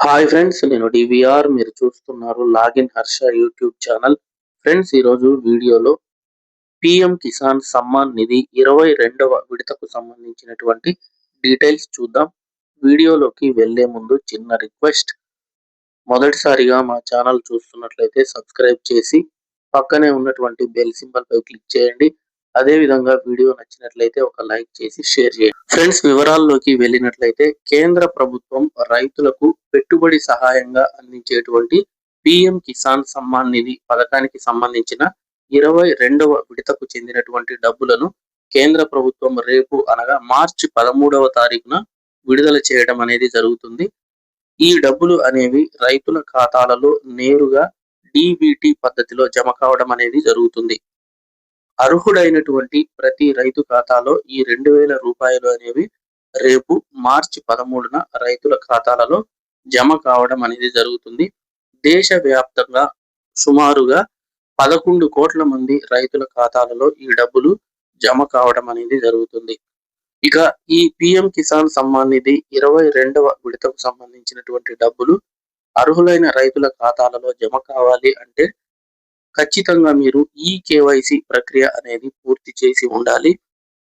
Hi friends, నేను DVR. మీరు చూస్తున్నారు login Harsha YouTube channel. Friends, ఈరోజు వీడియోలో పిఎం కిసాన్ సమ్మాన్ నిధి 22వ విడతకు సంబంధించినటువంటి డీటెయిల్స్ చూద్దాం. వీడియోలోకి వెళ్లే ముందు చిన్న రిక్వెస్ట్. మొదటిసారిగా మా ఛానల్ చూస్తున్నట్లయితే సబ్స్క్రైబ్ చేసి పక్కనే ఉన్నటువంటి బెల్ సింబల్ పై క్లిక్ చేయండి. అదే విధంగా వీడియో నచ్చినట్లయితే ఒక లైక్ చేసి షేర్ చేయండి. ఫ్రెండ్స్, వివరాల్లోకి వెళ్ళినట్లయితే కేంద్ర ప్రభుత్వం రైతులకు పెట్టుబడి సహాయంగా అందించేటువంటి పిఎం కిసాన్ సమ్మాన్ నిధి పథకానికి సంబంధించిన 22వ విడతకు చెందినటువంటి డబ్బులను కేంద్ర ప్రభుత్వం రేపు అనగా మార్చి 13వ తారీఖున విడుదల చేయడం అనేది జరుగుతుంది. ఈ డబ్బులు అనేవి రైతుల ఖాతాలలో నేరుగా డిబిటి పద్ధతిలో జమ కావడం అనేది జరుగుతుంది. అర్హుడైనటువంటి ప్రతి రైతు ఖాతాలో ఈ 2000 రూపాయలు అనేవి రేపు మార్చి 13న రైతుల ఖాతాలలో జమ కావడం అనేది జరుగుతుంది. దేశవ్యాప్తంగా సుమారుగా 11 కోట్ల మంది రైతుల ఖాతాలలో ఈ డబ్బులు జమ కావడం అనేది జరుగుతుంది. ఇక ఈ పిఎం కిసాన్ సమ్మాన్ నిధి 22వ విడతకు సంబంధించినటువంటి డబ్బులు అర్హులైన రైతుల ఖాతాలలో జమ కావాలి అంటే ఖచ్చితంగా మీరు ఈ కేవైసీ ప్రక్రియ అనేది పూర్తి చేసి ఉండాలి.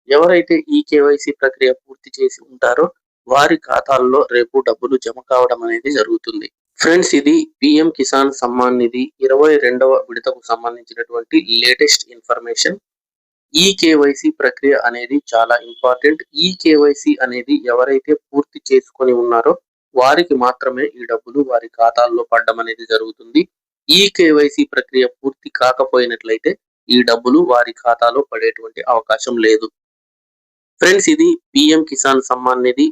ఎవరైతే ఈ కేవైసీ ప్రక్రియ పూర్తి చేసి ఉంటారో వారి ఖాతాల్లో రేపు డబ్బులు జమ కావడం అనేది జరుగుతుంది. ఫ్రెండ్స్, ఇది పిఎం కిసాన్ సమ్మాన్ నిధి 22వ విడతకు సంబంధించినటువంటి లేటెస్ట్ ఇన్ఫర్మేషన్. ఈ కేవైసీ ప్రక్రియ అనేది చాలా ఇంపార్టెంట్. ఈ కేవైసీ అనేది ఎవరైతే పూర్తి చేసుకొని ఉన్నారో వారికి మాత్రమే ఈ డబ్బులు వారి ఖాతాల్లో పడడం అనేది జరుగుతుంది. ఈ కేవైసీ ప్రక్రియ పూర్తి కాకపోయినట్లయితే ఈ డబ్బులు వారి ఖాతాలో పడేటువంటి అవకాశం లేదు. ఫ్రెండ్స్, ఇది పిఎం కిసాన్ సమ్మాన్ నిధి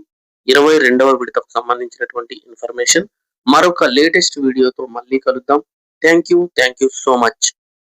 22వ విడతకు సంబంధించినటువంటి ఇన్ఫర్మేషన్. మరొక లేటెస్ట్ వీడియోతో మళ్ళీ కలుద్దాం. Thank you so much.